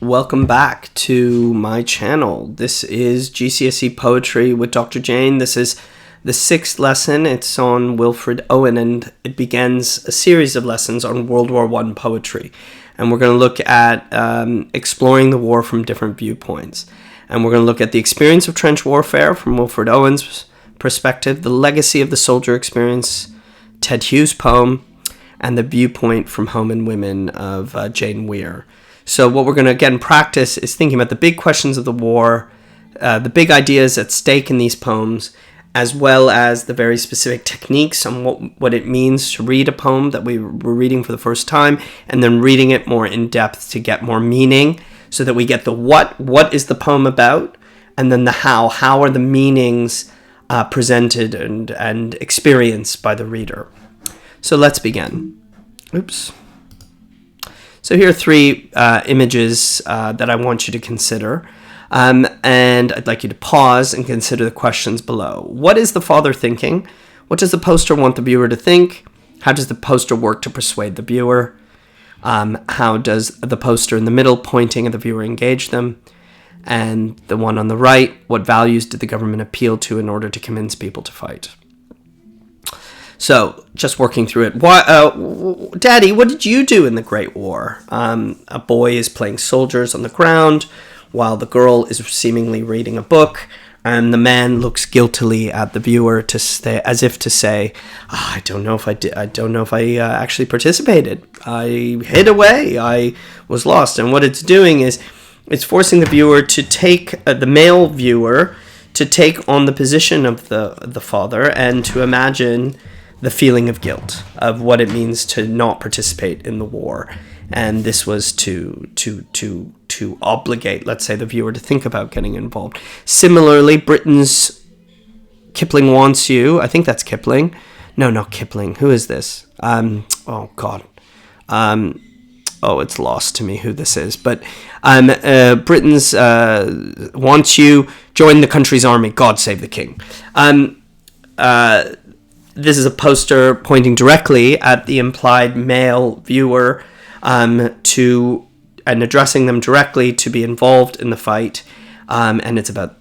Welcome back to my channel. This is GCSE Poetry with Dr. Jane. This is the 6th lesson. It's on Wilfred Owen, and it begins a series of lessons on World War I poetry. And we're going to look at exploring the war from different viewpoints. And we're going to look at the experience of trench warfare from Wilfred Owen's perspective, the legacy of the soldier experience, Ted Hughes' poem, and the viewpoint from Home and Women of Jane Weir. So what we're going to, again, practice is thinking about the big questions of the war, the big ideas at stake in these poems, as well as the very specific techniques on what it means to read a poem that we were reading for the first time, and then reading it more in depth to get more meaning, so that we get the what is the poem about, and then the how are the meanings presented and experienced by the reader. So let's begin. Oops. So here are 3 images that I want you to consider, and I'd like you to pause and consider the questions below. What is the father thinking? What does the poster want the viewer to think? How does the poster work to persuade the viewer? How does the poster in the middle pointing at the viewer engage them? And the one on the right, what values did the government appeal to in order to convince people to fight? So, just working through it. Daddy, what did you do in the Great War? A boy is playing soldiers on the ground, while the girl is seemingly reading a book, and the man looks guiltily at the viewer as if to say, I don't know if I did. I don't know if I actually participated. I hid away. I was lost. And what it's doing is, it's forcing the viewer to take the male viewer to take on the position of the father and to imagine the feeling of guilt, of what it means to not participate in the war. And this was to obligate, let's say, the viewer to think about getting involved. Similarly, Britain's Kipling Wants You, I think that's Kipling. No, not Kipling. Who is this? Oh, God. It's lost to me who this is. But Britain's Wants You, Join the Country's Army, God Save the King. This is a poster pointing directly at the implied male viewer and addressing them directly to be involved in the fight. And it's about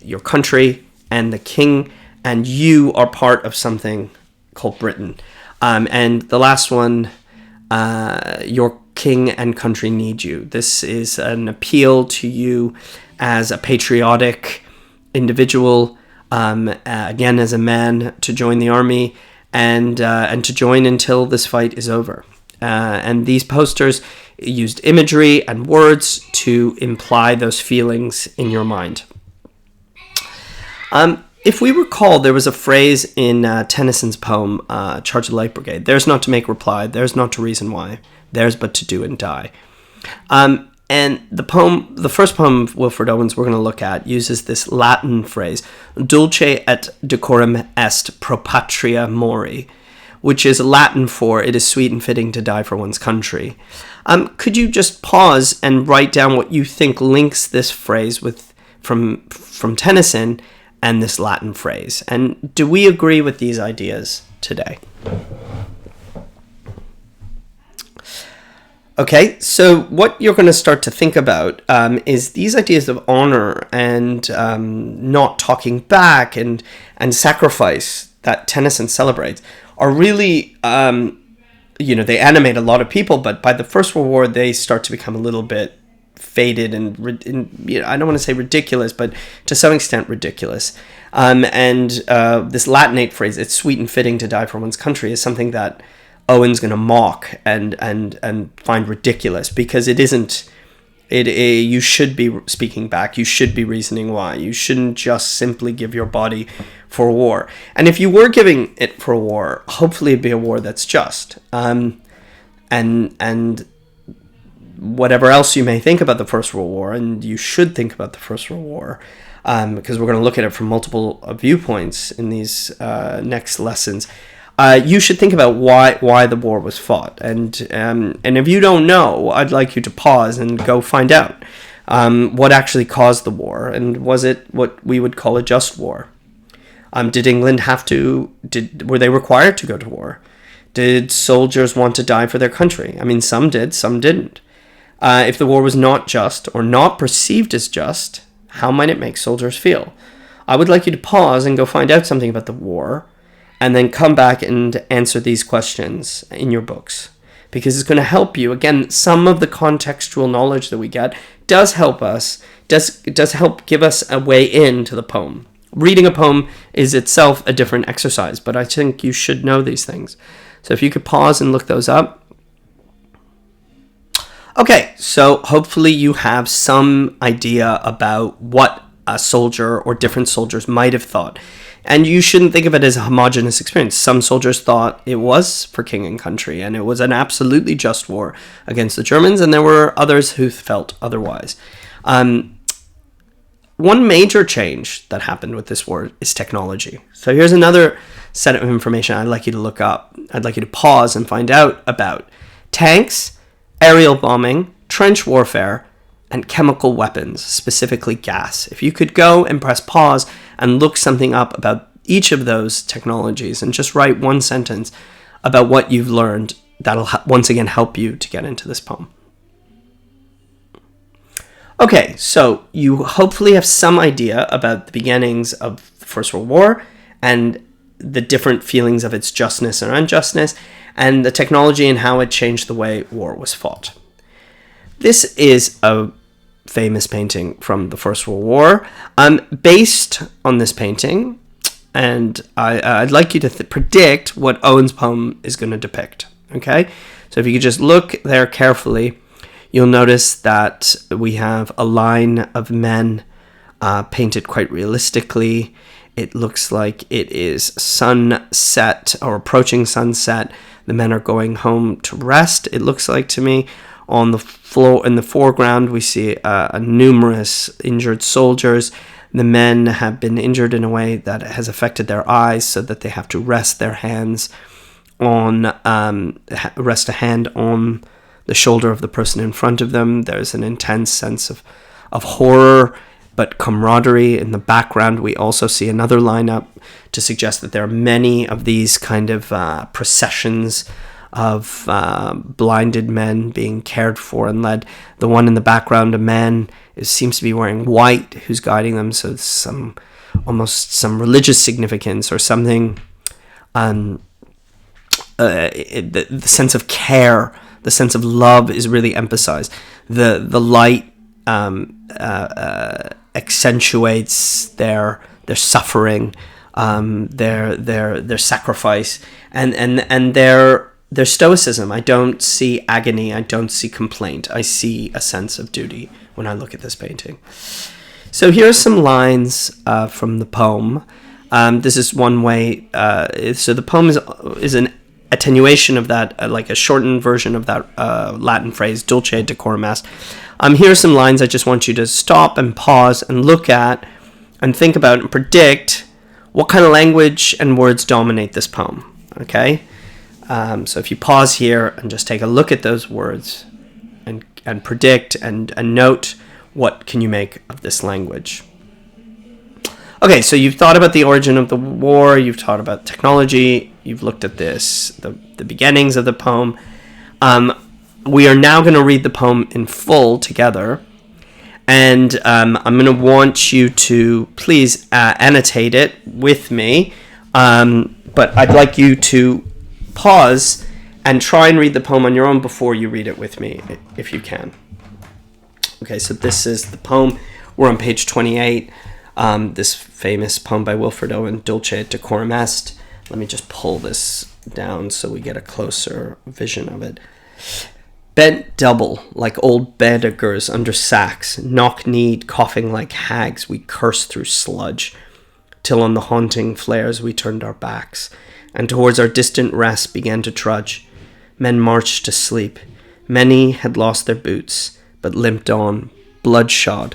your country and the king, and you are part of something called Britain. And the last one, your king and country need you. This is an appeal to you as a patriotic individual, again as a man, to join the army and to join until this fight is over. And these posters used imagery and words to imply those feelings in your mind. If we recall, there was a phrase in Tennyson's poem, Charge of the Light Brigade, "Theirs not to make reply, theirs not to reason why, theirs but to do and die." And the first poem of Wilfred Owen's we're going to look at uses this Latin phrase, dulce et decorum est pro patria mori, which is Latin for it is sweet and fitting to die for one's country. Could you just pause and write down what you think links this phrase from Tennyson and this Latin phrase? And do we agree with these ideas today? Okay, so what you're going to start to think about is these ideas of honor and not talking back and sacrifice that Tennyson celebrates are really, they animate a lot of people, but by the First World War, they start to become a little bit faded and I don't want to say ridiculous, but to some extent ridiculous. And this Latinate phrase, it's sweet and fitting to die for one's country, is something that Owen's going to mock and find ridiculous, because it isn't. You should be speaking back. You should be reasoning why. You shouldn't just simply give your body for war. And if you were giving it for a war, hopefully it'd be a war that's just. And whatever else you may think about the First World War, and you should think about the First World War, because we're going to look at it from multiple viewpoints in these next lessons. You should think about why the war was fought, and if you don't know, I'd like you to pause and go find out what actually caused the war, and was it what we would call a just war? Did England were they required to go to war? Did soldiers want to die for their country? I mean, some did, some didn't. If the war was not just or not perceived as just, how might it make soldiers feel? I would like you to pause and go find out something about the war and then come back and answer these questions in your books, because it's going to help you. Again, some of the contextual knowledge that we get does help us, does help give us a way into the poem. Reading a poem is itself a different exercise, but I think you should know these things. So if you could pause and look those up. Okay, so hopefully you have some idea about what a soldier or different soldiers might have thought. And you shouldn't think of it as a homogenous experience. Some soldiers thought it was for king and country, and it was an absolutely just war against the Germans, and there were others who felt otherwise. One major change that happened with this war is technology. So here's another set of information I'd like you to look up. I'd like you to pause and find out about tanks, aerial bombing, trench warfare, and chemical weapons, specifically gas. If you could go and press pause and look something up about each of those technologies and just write one sentence about what you've learned, that'll once again help you to get into this poem. Okay, so you hopefully have some idea about the beginnings of the First World War and the different feelings of its justness or unjustness, and the technology and how it changed the way war was fought. This is a famous painting from the First World War. Based on this painting, and I'd like you to predict what Owen's poem is going to depict. Okay, so if you could just look there carefully, you'll notice that we have a line of men painted quite realistically. It looks like it is sunset or approaching sunset. The men are going home to rest, it looks like to me. On the floor, in the foreground, we see numerous injured soldiers. The men have been injured in a way that has affected their eyes, so that they have to rest their hands on, rest a hand on the shoulder of the person in front of them. There's an intense sense of horror, but camaraderie. In the background, we also see another lineup to suggest that there are many of these kind of processions of blinded men being cared for and led. The one in the background, a man seems to be wearing white who's guiding them, so almost some religious significance or something. The sense of care, the sense of love is really emphasized. The light accentuates their suffering, their sacrifice, and their stoicism. I don't see agony. I don't see complaint. I see a sense of duty when I look at this painting. So here are some lines from the poem. This is one way. So the poem is an attenuation of that, like a shortened version of that Latin phrase, dulce decorum est. Here are some lines I just want you to stop and pause and look at and think about and predict what kind of language and words dominate this poem. Okay? So if you pause here and just take a look at those words and predict and note what can you make of this language. Okay, so you've thought about the origin of the war, you've thought about technology, you've looked at the beginnings of the poem. We are now going to read the poem in full together, and I'm going to want you to please annotate it with me, but I'd like you to pause and try and read the poem on your own before you read it with me, if you can. Okay, so this is the poem. We're on page 28. This famous poem by Wilfred Owen, Dulce et decorum est. Let me just pull this down so we get a closer vision of it. Bent double, like old beggars under sacks, knock-kneed, coughing like hags, we cursed through sludge, till on the haunting flares we turned our backs, and towards our distant rest began to trudge. Men marched to sleep. Many had lost their boots, but limped on, bloodshot.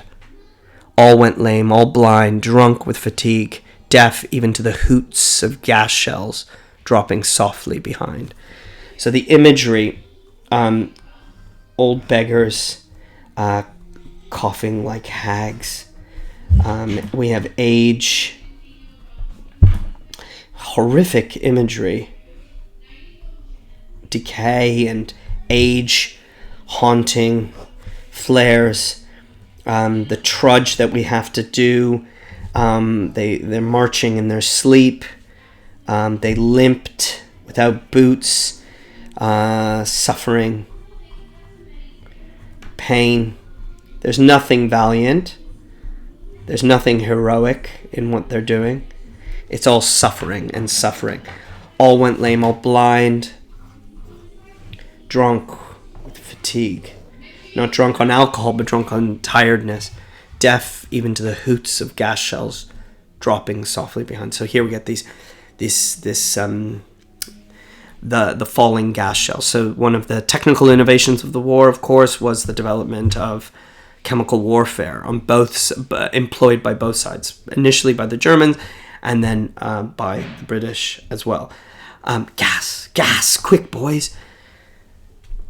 All went lame, all blind, drunk with fatigue, deaf even to the hoots of gas shells dropping softly behind. So the imagery, old beggars, coughing like hags. We have age, horrific imagery, decay and age haunting flares, the trudge that we have to do. They're marching in their sleep. They limped without boots, suffering, pain. There's nothing valiant. There's nothing heroic in what they're doing. It's all suffering and suffering. All went lame, all blind, drunk with fatigue. Not drunk on alcohol, but drunk on tiredness. Deaf even to the hoots of gas shells dropping softly behind. So here we get the falling gas shells. So one of the technical innovations of the war, of course, was the development of chemical warfare employed by both sides. Initially by the Germans, and then by the British as well. Gas, quick, boys.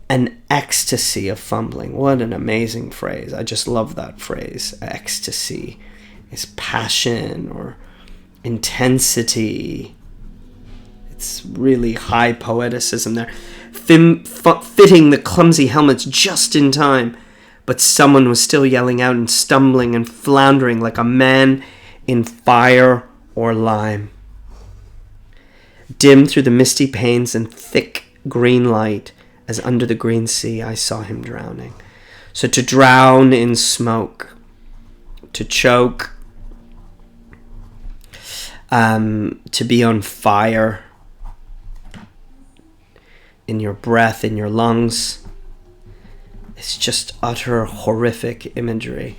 An ecstasy of fumbling. What an amazing phrase. I just love that phrase. Ecstasy is passion or intensity. It's really high poeticism there. Fitting the clumsy helmets just in time, but someone was still yelling out and stumbling and floundering like a man in fire or lime. Dim through the misty panes and thick green light, as under the green sea I saw him drowning. So to drown in smoke, to choke, to be on fire in your breath, in your lungs, it's just utter horrific imagery.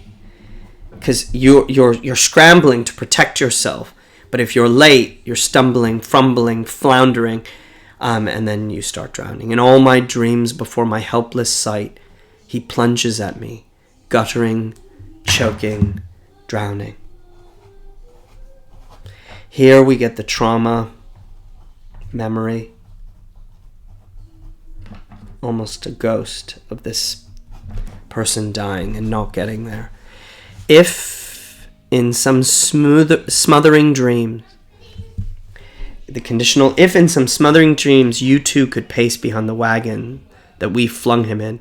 Because you're scrambling to protect yourself, but if you're late, you're stumbling, fumbling, floundering, and then you start drowning. In all my dreams before my helpless sight, he plunges at me, guttering, choking, drowning. Here we get the trauma, memory, almost a ghost of this person dying and not getting there. If in some smothering dreams, the conditional, if in some smothering dreams you too could pace behind the wagon that we flung him in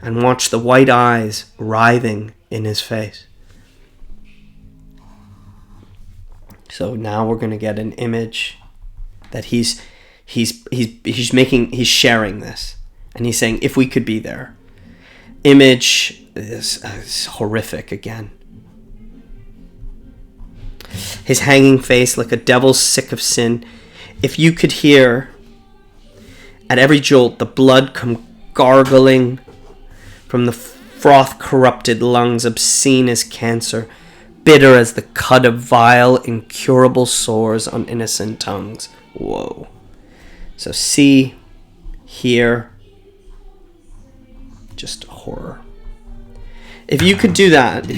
and watch the white eyes writhing in his face. So now we're going to get an image that he's sharing this, and he's saying, if we could be there. Image is horrific again. His hanging face like a devil sick of sin. If you could hear at every jolt the blood come gargling from the froth-corrupted lungs, obscene as cancer, bitter as the cut of vile, incurable sores on innocent tongues. Whoa. So see, hear, just horror. If you could do that,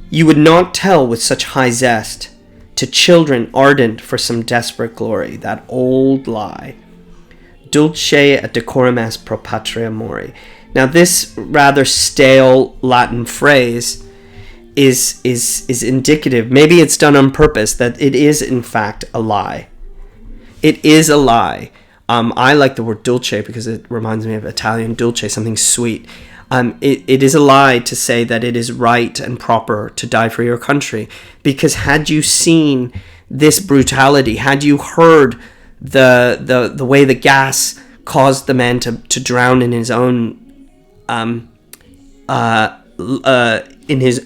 you would not tell with such high zest to children ardent for some desperate glory that old lie, dulce et decorum est pro patria mori. Now this rather stale Latin phrase is indicative, maybe it's done on purpose, that it is in fact a lie. It is a lie. I like the word dulce because it reminds me of Italian dulce, something sweet. It is a lie to say that it is right and proper to die for your country, because had you seen this brutality, had you heard the way the gas caused the man to drown in his own in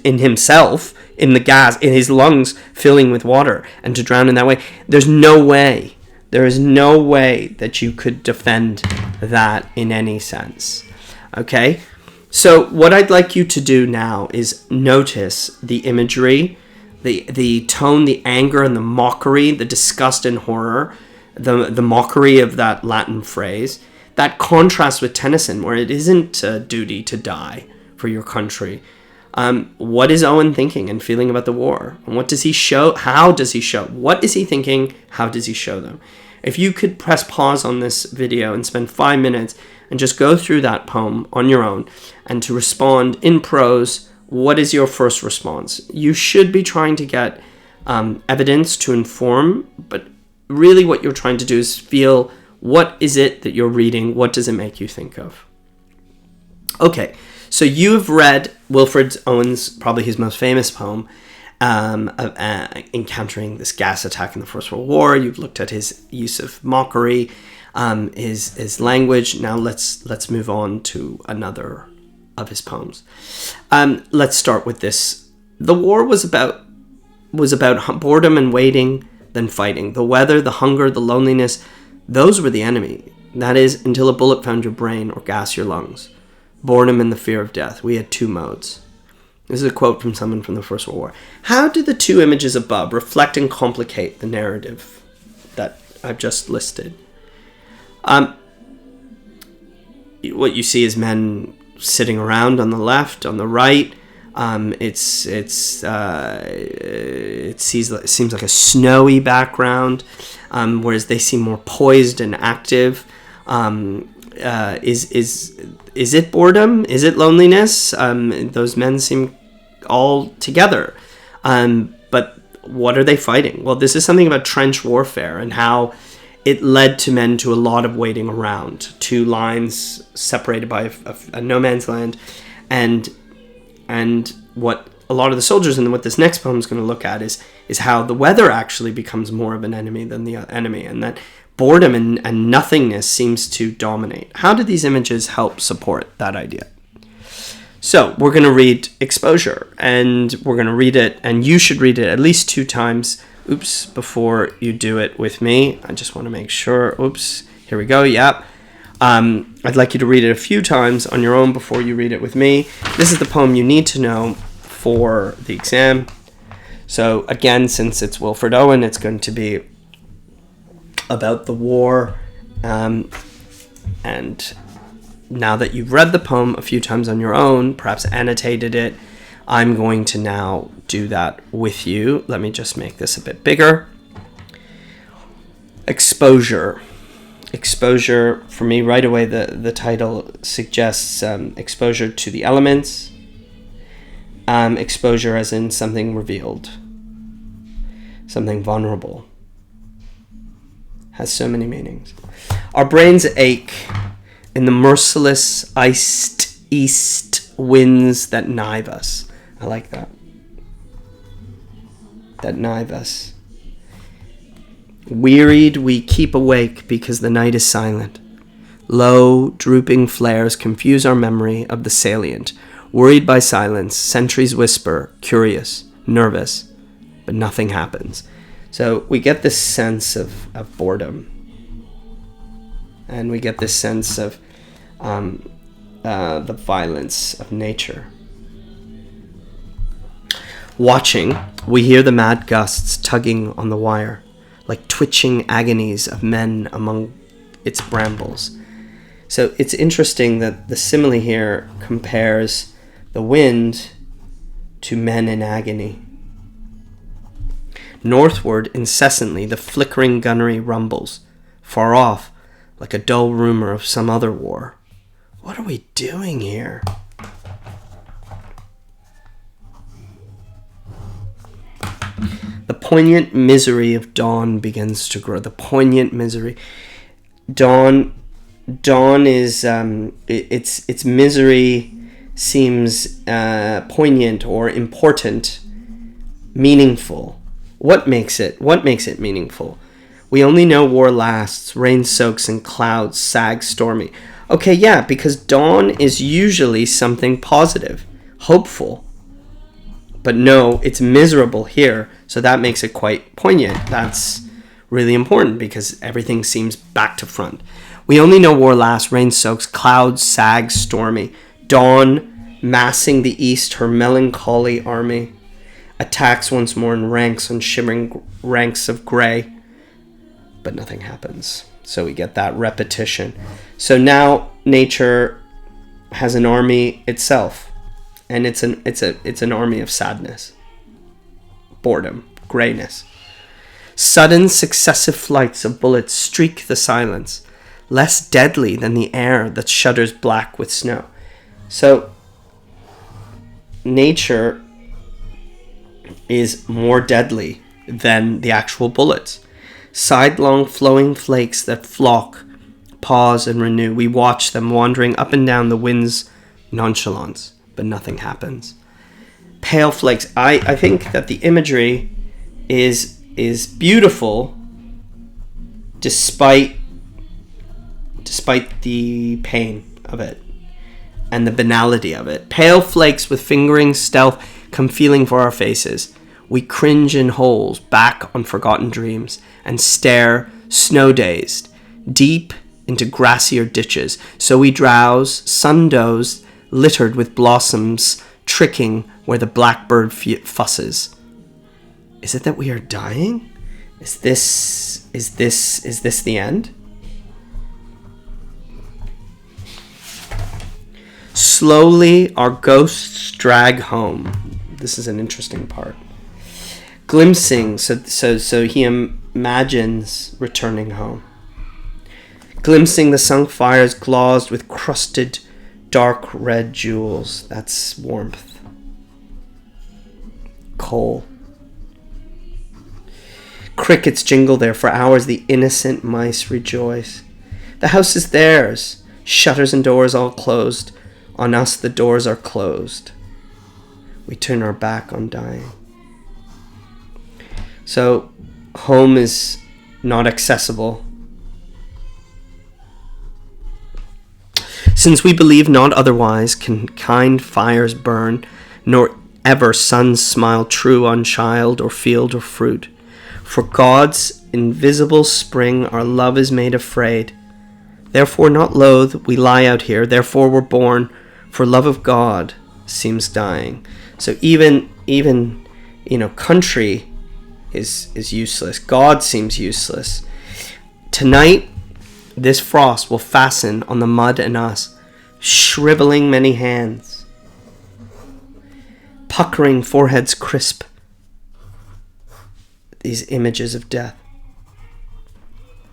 himself, in the gas, in his lungs filling with water, and to drown in that way, there is no way that you could defend that in any sense. Okay? So what I'd like you to do now is notice the imagery, the tone, the anger and the mockery, the disgust and horror, the mockery of that Latin phrase, that contrast with Tennyson, where it isn't a duty to die for your country. What is Owen thinking and feeling about the war? And what does he show? How does he show? What is he thinking? How does he show them? If you could press pause on this video and spend 5 minutes and just go through that poem on your own and to respond in prose, what is your first response? You should be trying to get evidence to inform, but really what you're trying to do is feel, what is it that you're reading? What does it make you think of? Okay, so you've read Wilfred Owen's, probably his most famous poem, encountering this gas attack in the First World War. You've looked at his use of mockery, his language. Now let's move on to another of his poems. Let's start with this. The war was about boredom and waiting, then fighting. The weather, the hunger, the loneliness, those were the enemy. That is, until a bullet found your brain or gas your lungs. Boredom and the fear of death. We had two modes. This is a quote from someone from the First World War. How do the two images above reflect and complicate the narrative that I've just listed? What you see is men sitting around on the left, on the right. It seems like a snowy background, whereas they seem more poised and active. Is it boredom? Is it loneliness? Those men seem all together. But what are they fighting? Well, this is something about trench warfare and how it led to men to a lot of waiting around. Two lines separated by a no man's land. And what a lot of the soldiers, and what this next poem is going to look at, is how the weather actually becomes more of an enemy than the enemy, and that boredom and nothingness seems to dominate. How do these images help support that idea? So we're going to read Exposure, and we're going to read it, and you should read it at least 2 times. Oops, before you do it with me, I just want to make sure. Oops, here we go. Yep. I'd like you to read it a few times on your own before you read it with me. This is the poem you need to know for the exam. So again, since it's Wilfred Owen, it's going to be about the war. And now that you've read the poem a few times on your own, perhaps annotated it, I'm going to now do that with you. Let me just make this a bit bigger. Exposure. Exposure, for me, right away, the title suggests exposure to the elements. Exposure as in something revealed, something vulnerable. Has so many meanings. Our brains ache in the merciless iced east winds that knife us. I like that. That knife us. Wearied, we keep awake because the night is silent. Low, drooping flares confuse our memory of the salient. Worried by silence, sentries whisper, curious, nervous, but nothing happens. So we get this sense of boredom. And we get this sense of the violence of nature. Watching, we hear the mad gusts tugging on the wire, like twitching agonies of men among its brambles. So it's interesting that the simile here compares the wind to men in agony. Northward, incessantly, the flickering gunnery rumbles, far off, like a dull rumor of some other war. What are we doing here? The poignant misery of dawn begins to grow. The poignant misery. Dawn is its misery seems poignant or important, meaningful. What makes it meaningful? We only know war lasts, rain soaks and clouds sag stormy. Okay, yeah, because dawn is usually something positive, hopeful. But no, it's miserable here, so that makes it quite poignant. That's really important because everything seems back to front. We only know war lasts, rain soaks, clouds sag stormy. Dawn, massing the east, her melancholy army, attacks once more in ranks on shimmering ranks of gray. But nothing happens. So we get that repetition. So now nature has an army itself. And it's an army of sadness, boredom, grayness. Sudden successive flights of bullets streak the silence, less deadly than the air that shudders black with snow. So nature is more deadly than the actual bullets. Sidelong flowing flakes that flock, pause and renew. We watch them wandering up and down the wind's nonchalance, but nothing happens. Pale flakes. I think that the imagery is beautiful despite the pain of it and the banality of it. Pale flakes with fingering stealth come feeling for our faces. We cringe in holes, back on forgotten dreams, and stare, snow-dazed, deep into grassier ditches. So we drowse, sun-dozed, littered with blossoms, tricking where the blackbird fusses. Is it that we are dying? Is this the end? Slowly, our ghosts drag home. This is an interesting part. Glimpsing, so he imagines returning home. Glimpsing the sunk fires glazed with crusted, dark red jewels. That's warmth. Coal. Crickets jingle there for hours. The innocent mice rejoice. The house is theirs. Shutters and doors all closed. On us the doors are closed. We turn our back on dying. So, home is not accessible. Since we believe not otherwise can kind fires burn, nor ever suns smile true on child or field or fruit. For God's invisible spring our love is made afraid. Therefore not loath we lie out here, therefore we're born, for love of God seems dying. So even country is useless. God seems useless. Tonight, this frost will fasten on the mud and us, shriveling many hands, puckering foreheads crisp. These images of death.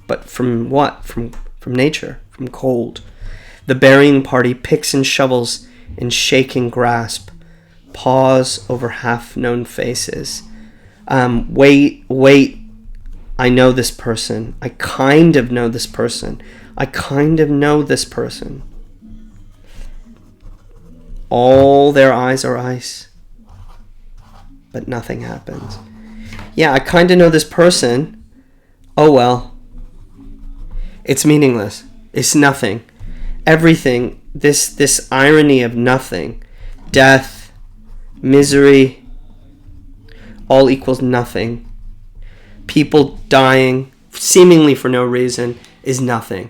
But from what? From nature, from cold. The burying party picks and shovels in shaking grasp. Pause over half-known faces. Wait. I know this person. I kind of know this person. I kind of know this person. All their eyes are ice. But nothing happens. Yeah, I kind of know this person. Oh well. It's meaningless. It's nothing. Everything, this irony of nothing, death, misery, all equals nothing. People dying, seemingly for no reason, is nothing.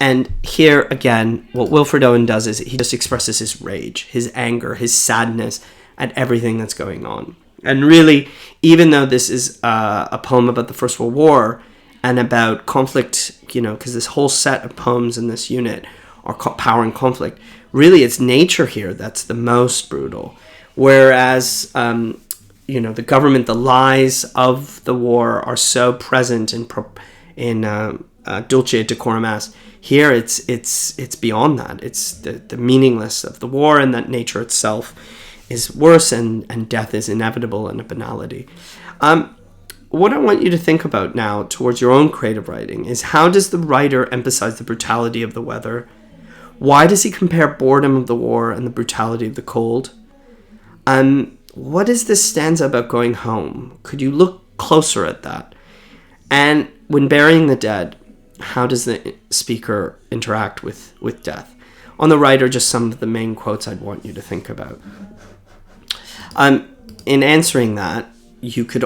And here, again, what Wilfred Owen does is he just expresses his rage, his anger, his sadness at everything that's going on. And really, even though this is a poem about the First World War and about conflict, because this whole set of poems in this unit are power and conflict, really it's nature here that's the most brutal. Whereas, the government, the lies of the war are so present in Dulce et Decorum Est. Here it's beyond that. It's the meaningless of the war, and that nature itself is worse, and death is inevitable and a banality. What I want you to think about now towards your own creative writing is, how does the writer emphasize the brutality of the weather? Why does he compare boredom of the war and the brutality of the cold? What is this stanza about going home? Could you look closer at that? And when burying the dead, how does the speaker interact with death? On the writer, just some of the main quotes I'd want you to think about. In answering that, you could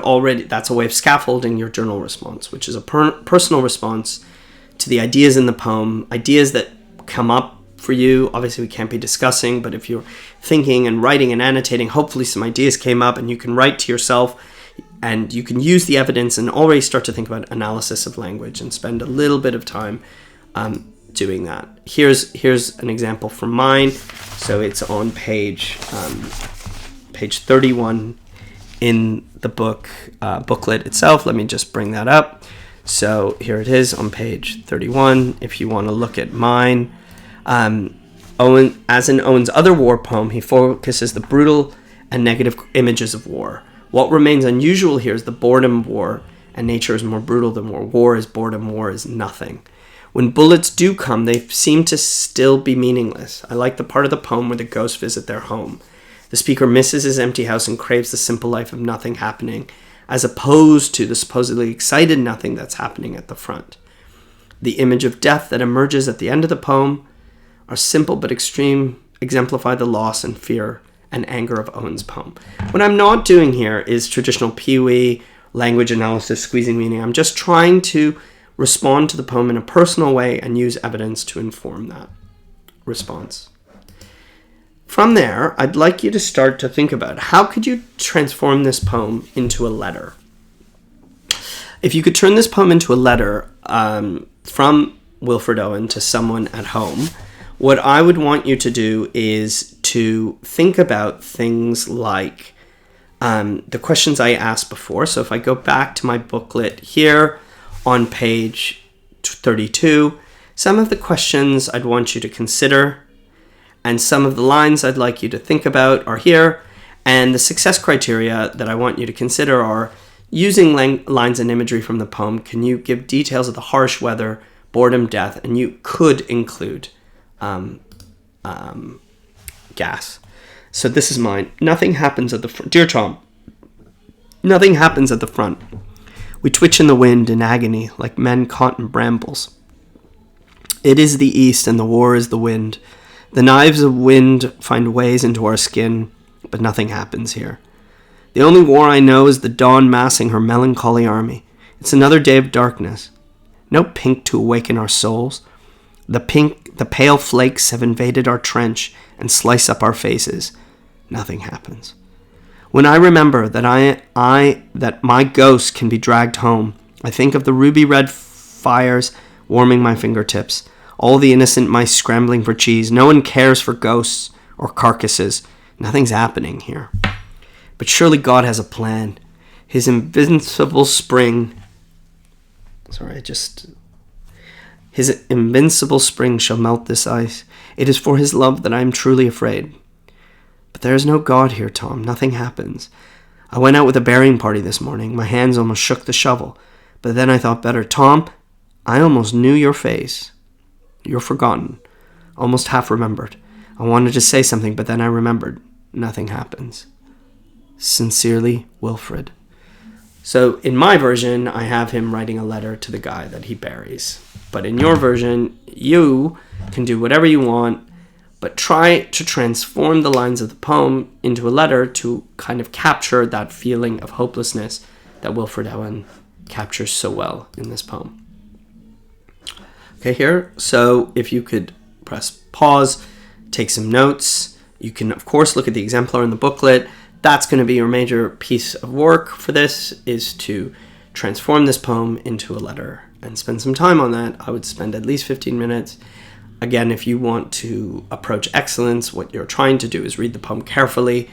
that's a way of scaffolding your journal response, which is a personal response to the ideas in the poem, ideas that come up for you. Obviously, we can't be discussing, but if you're thinking and writing and annotating, hopefully some ideas came up and you can write to yourself, and you can use the evidence and already start to think about analysis of language and spend a little bit of time doing that. Here's an example from mine. So it's on page 31 in the booklet itself. Let me just bring that up. So here it is on page 31. If you want to look at mine, Owen, as in Owen's other war poem, he focuses the brutal and negative images of war. What remains unusual here is the boredom of war, and nature is more brutal than war. War is boredom, war is nothing. When bullets do come, they seem to still be meaningless. I like the part of the poem where the ghosts visit their home. The speaker misses his empty house and craves the simple life of nothing happening, as opposed to the supposedly excited nothing that's happening at the front. The image of death that emerges at the end of the poem are simple but extreme, exemplify the loss and fear and anger of Owen's poem. What I'm not doing here is traditional Pee-wee, language analysis, squeezing meaning. I'm just trying to respond to the poem in a personal way and use evidence to inform that response. From there, I'd like you to start to think about how could you transform this poem into a letter? If you could turn this poem into a letter from Wilfred Owen to someone at home, what I would want you to do is to think about things like the questions I asked before. So if I go back to my booklet here on page 32, some of the questions I'd want you to consider and some of the lines I'd like you to think about are here. And the success criteria that I want you to consider are using lines and imagery from the poem. Can you give details of the harsh weather, boredom, death, and you could include gas. So this is mine. Nothing happens at the front. Dear Tom, nothing happens at the front. We twitch in the wind in agony like men caught in brambles. It is the east and the war is the wind. The knives of wind find ways into our skin, but nothing happens here. The only war I know is the dawn massing her melancholy army. It's another day of darkness. No pink to awaken our souls. The pale flakes have invaded our trench and slice up our faces. Nothing happens. When I remember that that my ghost can be dragged home, I think of the ruby red fires warming my fingertips, all the innocent mice scrambling for cheese. No one cares for ghosts or carcasses. Nothing's happening here. But surely God has a plan. His invincible spring shall melt this ice. It is for his love that I am truly afraid. But there is no God here, Tom. Nothing happens. I went out with a burying party this morning. My hands almost shook the shovel. But then I thought better. Tom, I almost knew your face. You're forgotten. Almost half remembered. I wanted to say something, but then I remembered. Nothing happens. Sincerely, Wilfred. So in my version, I have him writing a letter to the guy that he buries. But in your version, you can do whatever you want, but try to transform the lines of the poem into a letter to kind of capture that feeling of hopelessness that Wilfred Owen captures so well in this poem. Okay, here. So if you could press pause, take some notes. You can, of course, look at the exemplar in the booklet. That's going to be your major piece of work for this, is to transform this poem into a letter and spend some time on that. I would spend at least 15 minutes. Again, if you want to approach excellence, what you're trying to do is read the poem carefully,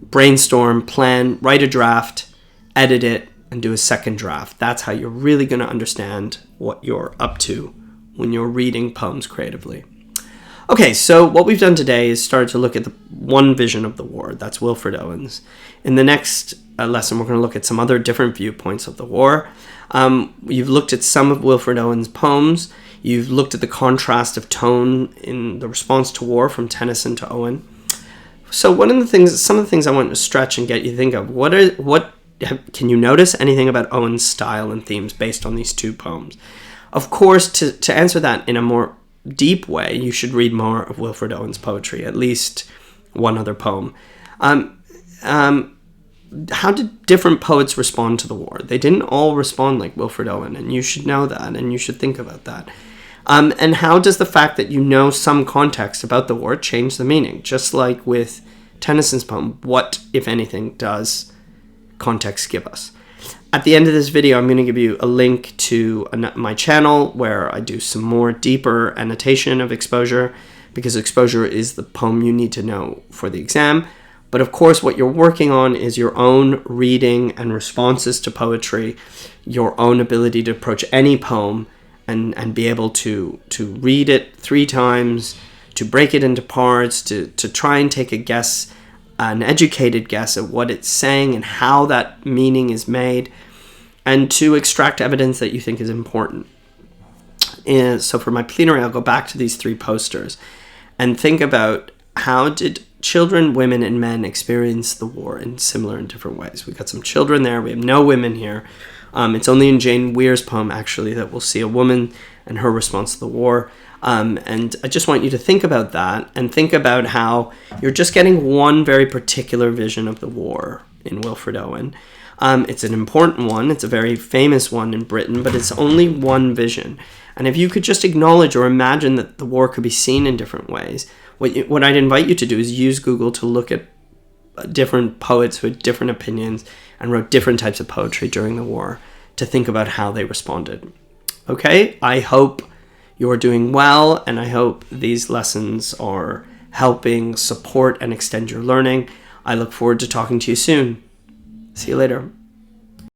brainstorm, plan, write a draft, edit it, and do a second draft. That's how you're really going to understand what you're up to when you're reading poems creatively. Okay, so what we've done today is started to look at the one vision of the war. That's Wilfred Owen's. In the next lesson, we're going to look at some other different viewpoints of the war. You've looked at some of Wilfred Owen's poems. You've looked at the contrast of tone in the response to war from Tennyson to Owen. So some of the things I want to stretch and get you to think of. Can you notice anything about Owen's style and themes based on these two poems? Of course, to answer that in a more deep way, you should read more of Wilfred Owen's poetry, at least one other poem. How did different poets respond to the war? They didn't all respond like Wilfred Owen, and you should know that, and you should think about that. And how does the fact that you know some context about the war change the meaning? Just like with Tennyson's poem, what, if anything, does context give us? At the end of this video, I'm going to give you a link to my channel where I do some more deeper annotation of exposure, because exposure is the poem you need to know for the exam. But of course, what you're working on is your own reading and responses to poetry, your own ability to approach any poem and be able to read it 3 times, to break it into parts, to try and take a guess, an educated guess at what it's saying and how that meaning is made, and to extract evidence that you think is important. So for my plenary, I'll go back to these 3 posters and think about how did children, women, and men experience the war in similar and different ways. We've got some children there. We have no women here. It's only in Jane Weir's poem, actually, that we'll see a woman and her response to the war. And I just want you to think about that and think about how you're just getting one very particular vision of the war in Wilfred Owen. It's an important one. It's a very famous one in Britain, but it's only one vision. And if you could just acknowledge or imagine that the war could be seen in different ways, what I'd invite you to do is use Google to look at different poets who had different opinions and wrote different types of poetry during the war to think about how they responded. Okay, I hope you're doing well, and I hope these lessons are helping support and extend your learning. I look forward to talking to you soon. See you later.